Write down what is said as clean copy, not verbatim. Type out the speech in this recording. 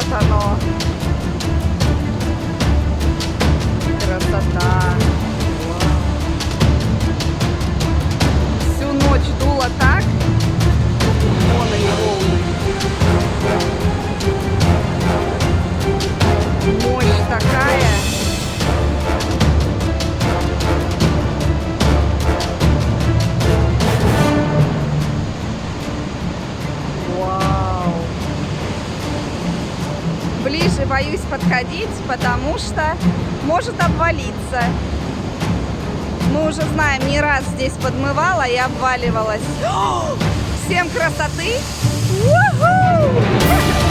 Вот оно. Красота. Всю ночь дуло так. Вон они волны. Мощь такая. Вау. Ближе боюсь подходить, потому что может обвалиться. Мы уже знаем, не раз здесь подмывала и обваливалась. Всем красоты! У-ху!